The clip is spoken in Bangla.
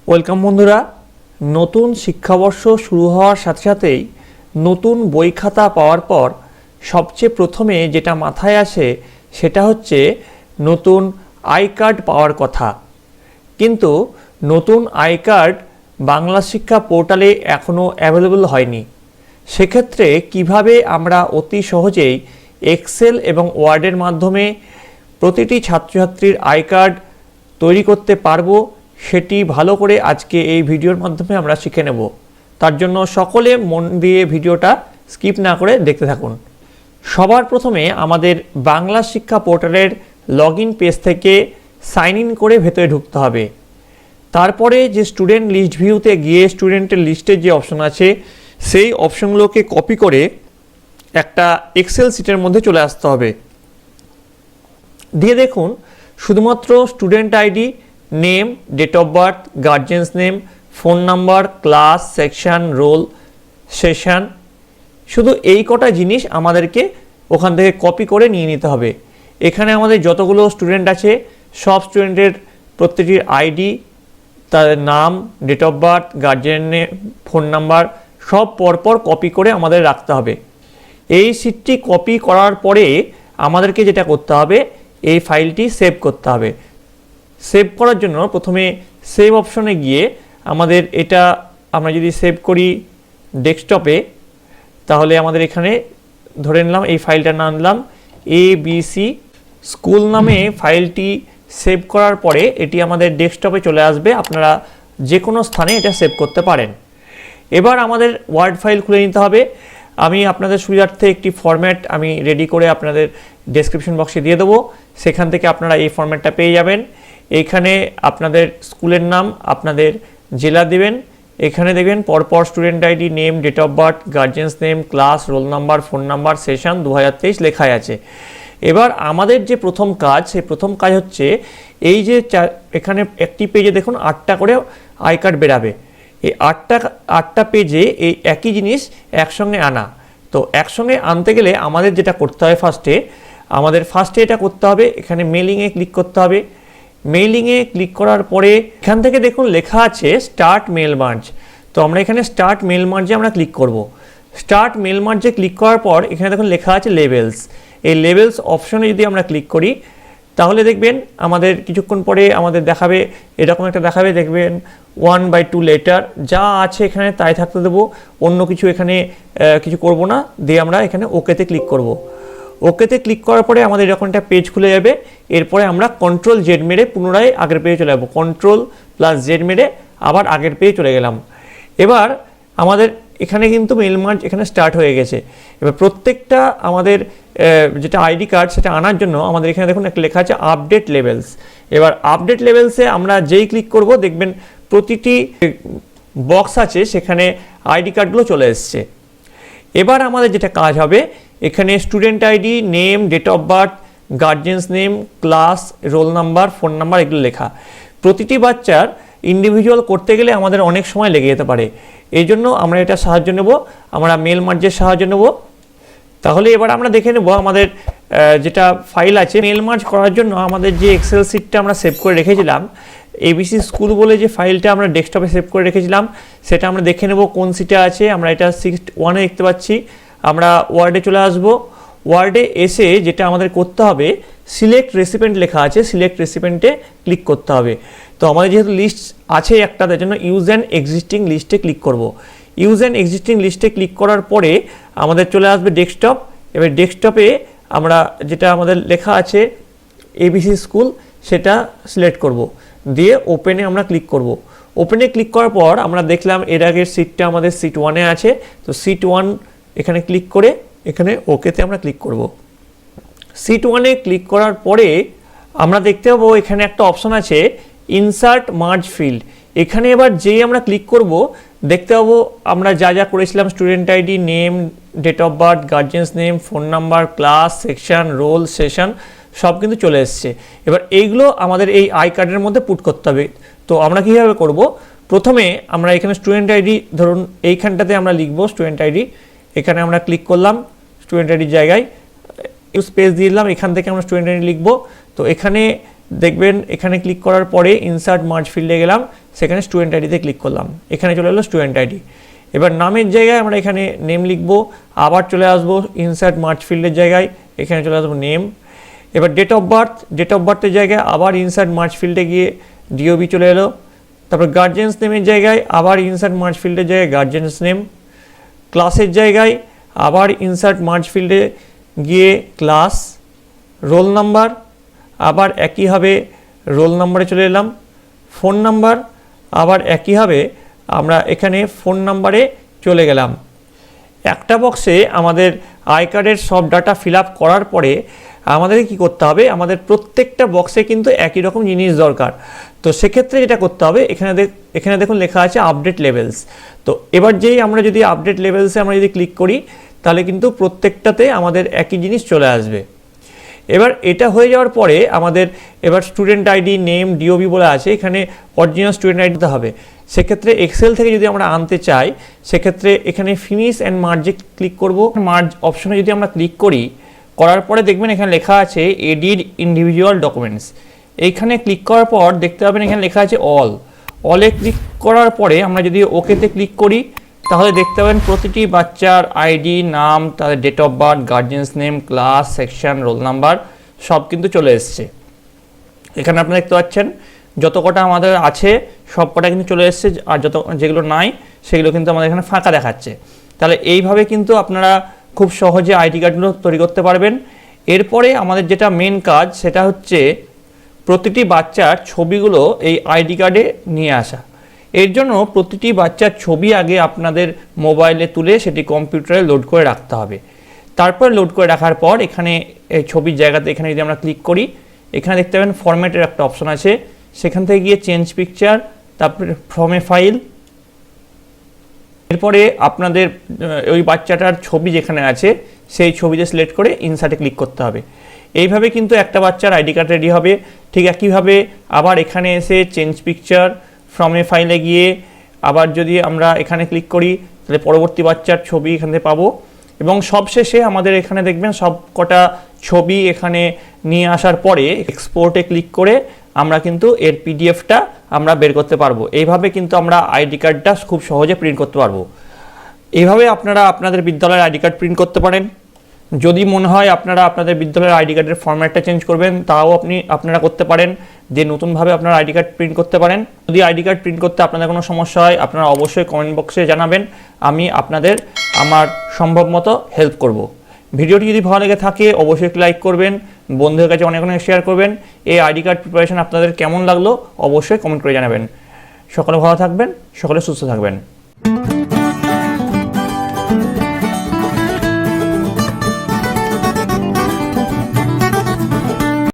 ওয়েলকাম বন্ধুরা, নতুন শিক্ষাবর্ষ শুরু হওয়ার সাথে সাথেই নতুন বই খাতা পাওয়ার পর সবচেয়ে প্রথমে যেটা মাথায় আসে সেটা হচ্ছে নতুন আই কার্ড পাওয়ার কথা। কিন্তু নতুন আই কার্ড বাংলা শিক্ষা পোর্টালে এখনও অ্যাভেলেবল হয়নি। সেক্ষেত্রে কিভাবে আমরা অতি সহজেই এক্সেল এবং ওয়ার্ডের মাধ্যমে প্রতিটি ছাত্রছাত্রীর আই কার্ড তৈরি করতে পারবো সেটি ভালো করে আজকে এই ভিডিওর মাধ্যমে আমরা শিখে নেব। তার জন্য সকলে মন দিয়ে ভিডিওটা স্কিপ না করে দেখতে থাকুন। সবার প্রথমে আমাদের বাংলা শিক্ষা পোর্টালের লগইন পেজ থেকে সাইন ইন করে ভেতরে ঢুকতে হবে। তারপরে যে স্টুডেন্ট লিস্ট ভিউতে গিয়ে স্টুডেন্টের লিস্টের যে অপশন আছে সেই অপশনগুলোকে কপি করে একটা এক্সেল শিটের মধ্যে চলে আসতে হবে। দিয়ে দেখুন শুধুমাত্র student ID, name, date of birth, guardians name, phone number, class, section, roll, session, শুধু এই কটা জিনিস আমাদেরকে ওখান থেকে কপি করে নিয়ে নিতে হবে। এখানে আমাদের যতগুলো স্টুডেন্ট আছে সব স্টুডেন্টের প্রত্যেকটির আইডি, তাদের নাম, date of birth, guardian name, phone number সব পরপর কপি করে আমাদের রাখতে হবে। এই শিটটি কপি করার পরে আমাদেরকে যেটা করতে হবে, এই ফাইলটি সেভ করতে হবে। সেভ করার জন্য প্রথমে সেভ অপশনে গিয়ে আমাদের এটা আমরা যদি সেভ করি ডেস্কটপে, তাহলে আমাদের এখানে ধরে নিলাম এই ফাইলটার নাম দিলাম ABC স্কুল নামে। ফাইলটি সেভ করার পরে এটি আমাদের ডেস্কটপে চলে আসবে। আপনারা যে কোনো স্থানে এটা সেভ করতে পারেন। এবার আমাদের ওয়ার্ড ফাইল খুলে নিতে হবে। আমি আপনাদের সুবিধার্থে একটি ফরম্যাট আমি রেডি করে আপনাদের ডেসক্রিপশন বক্সে দিয়ে দেবো, সেখান থেকে আপনারা এই ফরম্যাটটা পেয়ে যাবেন। এইখানে আপনাদের স্কুলের নাম, আপনাদের জেলা দেবেন। এখানে দেখবেন পরপর student ID, name, date of birth, guardians name, class, roll number, phone number, session 2023 লেখাই আছে। এবার আমাদের যে প্রথম কাজ, সেই প্রথম কাজ হচ্ছে এই যে এখানে একটি পেজে দেখুন 8টা করে আই কার্ড বেরাবে। এই 8টা পেজে এই একই জিনিস একসঙ্গে আনা। তো একসঙ্গে আনতে গেলে আমাদের যেটা করতে হবে ফার্স্টে এটা করতে হবে, এখানে মেলিংয়ে ক্লিক করতে হবে। মেইলিংয়ে ক্লিক করার পরে এখান থেকে দেখুন লেখা আছে স্টার্ট মেল মার্জ। তো আমরা এখানে স্টার্ট মেল মার্জে আমরা ক্লিক করব। স্টার্ট মেল মার্জে ক্লিক করার পর এখানে দেখুন লেখা আছে লেভেলস। এই লেভেলস অপশনে যদি আমরা ক্লিক করি তাহলে দেখবেন আমাদের কিছুক্ষণ পরে আমাদের দেখাবে, এরকম একটা দেখাবে, দেখবেন 1/2 লেটার যা আছে এখানে তাই থাকতে দেবো, অন্য কিছু এখানে কিছু করব না। দিয়ে আমরা এখানে ওকেতে ক্লিক করব। ওকেতে ক্লিক করার পরে আমাদের এরকম একটা পেজ খুলে যাবে। এরপরে আমরা Ctrl+Z মেরে পুনরায় আগের পেজে চলে যাবো। Ctrl+Z মেরে আবার আগের পেজে চলে গেলাম। এবার আমাদের এখানে কিন্তু মেল মার্জ এখানে স্টার্ট হয়ে গেছে। এবার প্রত্যেকটা আমাদের যেটা আইডি কার্ড সেটা আনার জন্য আমাদের এখানে দেখুন একটা লেখা আছে আপডেট লেভেলস। এবার আপডেট লেভেলসে আমরা যেই ক্লিক করব দেখবেন প্রতিটি বক্স আছে সেখানে আইডি কার্ডগুলো চলে এসছে। এবার আমাদের যেটা কাজ হবে, এখানে student ID, name, date of birth, guardians name, class, roll number, phone number এগুলো লেখা। প্রতিটি বাচ্চার ইন্ডিভিজুয়াল করতে গেলে আমাদের অনেক সময় লেগে যেতে পারে। এই জন্য আমরা এটা সাহায্য নেব, আমরা মেল মার্জের সাহায্য নেব। তাহলে এবার আমরা দেখে নেব আমাদের যেটা ফাইল আছে। মেল মার্জ করার জন্য আমাদের যে এক্সেল শিটটা আমরা সেভ করে রেখেছিলাম, ABC স্কুল বলে যে ফাইলটা আমরা ডেস্কটপে সেভ করে রেখেছিলাম, সেটা আমরা দেখে নেব কোন শিটে আছে। আমরা এটা 6.1-এ দেখতে পাচ্ছি। আমরা ওয়ার্ডে চলে আসব। ওয়ার্ডে এসে যেটা আমাদের করতে হবে, সিলেক্ট রেসিপিয়েন্ট লেখা আছে, সিলেক্ট রেসিপিয়েন্টে ক্লিক করতে হবে। তো আমাদের যেহেতু লিস্ট আছে একটা, তার জন্য ইউজ অ্যান্ড এক্সিস্টিং লিস্টে ক্লিক করব। ইউজ অ্যান্ড এক্সিস্টিং লিস্টে ক্লিক করার পরে আমাদের চলে আসবে ডেস্কটপ। এবার ডেস্কটপে আমরা যেটা আমাদের লেখা আছে ABC স্কুল সেটা সিলেক্ট করব। দিয়ে ওপেনে আমরা ক্লিক করব। ওপেনে ক্লিক করার পর আমরা দেখলাম এর আগের সিটটা আমাদের সিট 1-এ আছে। তো সিট 1 এখানে ক্লিক করে এখানে ওকেতে আমরা ক্লিক করব। সিট 1-এ ক্লিক করার পরে আমরা দেখতে পাবো এখানে একটা অপশন আছে ইনসার্ট মার্জ ফিল্ড। এখানে এবার যেই আমরা ক্লিক করব দেখতে পাবো আমরা যা যা করেছিলাম, student ID, name, date of birth, guardians name, phone number, class, section, roll, session সব কিন্তু চলে এসছে। এবার এইগুলো আমাদের এই আই কার্ডের মধ্যে পুট করতে হবে। তো আমরা কীভাবে করব, প্রথমে আমরা এখানে স্টুডেন্ট আইডি ধরুন এইখানটাতে আমরা লিখব স্টুডেন্ট আইডি। এখানে আমরা ক্লিক করলাম, স্টুডেন্ট আইডির জায়গায় স্পেস দিয়ে দিলাম, এখান থেকে আমরা স্টুডেন্ট আইডি লিখব। তো এখানে দেখবেন এখানে ক্লিক করার পরে ইনসার্ট মার্জ ফিল্ডে গেলাম, সেখানে স্টুডেন্ট আইডিতে ক্লিক করলাম, এখানে চলে এলো স্টুডেন্ট আইডি। এবার নামের জায়গায় আমরা এখানে নেম লিখব, আবার চলে আসবো ইনসার্ট মার্চ ফিল্ডের জায়গায়, এখানে চলে আসবো নেম। এবার ডেট অফ বার্থের জায়গায় আবার ইনসার্ট মার্চ ফিল্ডে গিয়ে ডিওবি চলে এলো। তারপর গার্জেন্স নেমের জায়গায় আবার ইনসার্ট মার্চ ফিল্ডের জায়গায় গার্জেন্স নেম। ক্লাসের জায়গায় আবার ইনসার্ট মার্চ ফিল্ডে গিয়ে ক্লাস। রোল নাম্বার আবার একইভাবে রোল নাম্বারে চলে এলাম। ফোন নাম্বার আবার একইভাবে আমরা এখানে ফোন নাম্বারে চলে গেলাম। একটা বক্সে আমাদের আই কার্ডের সব ডাটা ফিল আপ করার পরে আমাদের কি করতে হবে, আমাদের প্রত্যেকটা বক্সে কিন্তু একই রকম জিনিস দরকার। তো সেক্ষেত্রে যেটা করতে হবে, এখানে দেখুন লেখা আছে আপডেট লেভেলস। তো এবার যেই আমরা যদি আপডেট লেভেলসে আমরা যদি ক্লিক করি তাহলে কিন্তু প্রত্যেকটাতে আমাদের একই জিনিস চলে আসবে। এবার এটা হয়ে যাওয়ার পরে আমাদের এবার স্টুডেন্ট আইডি, নেম, ডিওবি বলে আছে, এখানে অরিজিনাল স্টুডেন্ট আইডি দিতে হবে। সেক্ষেত্রে এক্সেল থেকে যদি আমরা আনতে চাই সেক্ষেত্রে এখানে ফিনিশ অ্যান্ড মার্জে ক্লিক করব। মার্জ অপশনে যদি আমরা ক্লিক করার পরে দেখবেন এখানে লেখা আছে এডিট ইন্ডিভিজুয়াল ডকুমেন্টস। এইখানে ক্লিক করার পর দেখতে পাবেন এখানে লেখা আছে অলে ক্লিক করার পরে আমরা যদি ওকেতে ক্লিক করি তাহলে দেখতে পাবেন প্রতিটি বাচ্চার আইডি, নাম, তাদের date of birth, guardians name, class, section, roll number সব কিন্তু চলে এসছে। এখানে আপনারা দেখতে পাচ্ছেন যত কটা আমাদের আছে সব কটা কিন্তু চলে এসছে, আর যেগুলো নাই সেগুলো কিন্তু আমাদের এখানে ফাঁকা দেখাচ্ছে। তাহলে এইভাবে কিন্তু আপনারা খুব সহজে আইডি কার্ডগুলো তৈরি করতে পারবেন। এরপরে আমাদের যেটা মেন কাজ সেটা হচ্ছে প্রতিটি বাচ্চার ছবিগুলো এই আইডি কার্ডে নিয়ে আসা। এর জন্য প্রতিটি বাচ্চার ছবি আগে আপনাদের মোবাইলে তুলে সেটি কম্পিউটারে লোড করে রাখতে হবে। তারপর লোড করে রাখার পর এখানে এই ছবির জায়গাতে এখানে যদি আমরা ক্লিক করি এখানে দেখতে পাবেন ফরম্যাটের একটা অপশন আছে, সেখান থেকে গিয়ে চেঞ্জ পিকচার, তারপরে ফ্রম এ ফাইল। এরপরে আপনাদের ওই বাচ্চাটার ছবি যেখানে আছে সেই ছবিতে সিলেক্ট করে ইনসার্টে ক্লিক করতে হবে। এইভাবে কিন্তু একটা বাচ্চার আইডি কার্ড রেডি হবে। ঠিক একইভাবে আবার এখানে এসে চেঞ্জ পিকচার, ফ্রম এ ফাইলে গিয়ে আবার যদি আমরা এখানে ক্লিক করি তাহলে পরবর্তী বাচ্চার ছবি এখান থেকে পাবো। এবং সবশেষে আমাদের এখানে দেখবেন সব কটা ছবি এখানে নিয়ে আসার পরে এক্সপোর্টে ক্লিক করে আমরা কিন্তু এর পিডিএফটা আমরা বের করতে পারবো। এইভাবে কিন্তু আমরা আইডি কার্ডটা খুব সহজে প্রিন্ট করতে পারবো। এইভাবে আপনারা আপনাদের বিদ্যালয়ের আইডি কার্ড প্রিন্ট করতে পারেন। যদি মনে হয় আপনারা আপনাদের বিদ্যালয়ের আইডি কার্ডের ফরম্যাটটা চেঞ্জ করবেন তাও আপনারা করতে পারেন, যে নতুনভাবে আপনারা আইডি কার্ড প্রিন্ট করতে পারেন। যদি আইডি কার্ড প্রিন্ট করতে আপনাদের কোনো সমস্যা হয় আপনারা অবশ্যই কমেন্ট বক্সে জানাবেন, আমি আপনাদের আমার সম্ভব মতো হেল্প করব। ভিডিওটি যদি ভালো লেগে থাকে অবশ্যই লাইক করবেন, বন্ধুদের কাছে অনেক অনেক শেয়ার করবেন। এই আইডি কার্ড প্রিপারেশন আপনাদের কেমন লাগলো অবশ্যই কমেন্ট করে জানাবেন। সকলে ভালো থাকবেন, সকলে সুস্থ থাকবেন।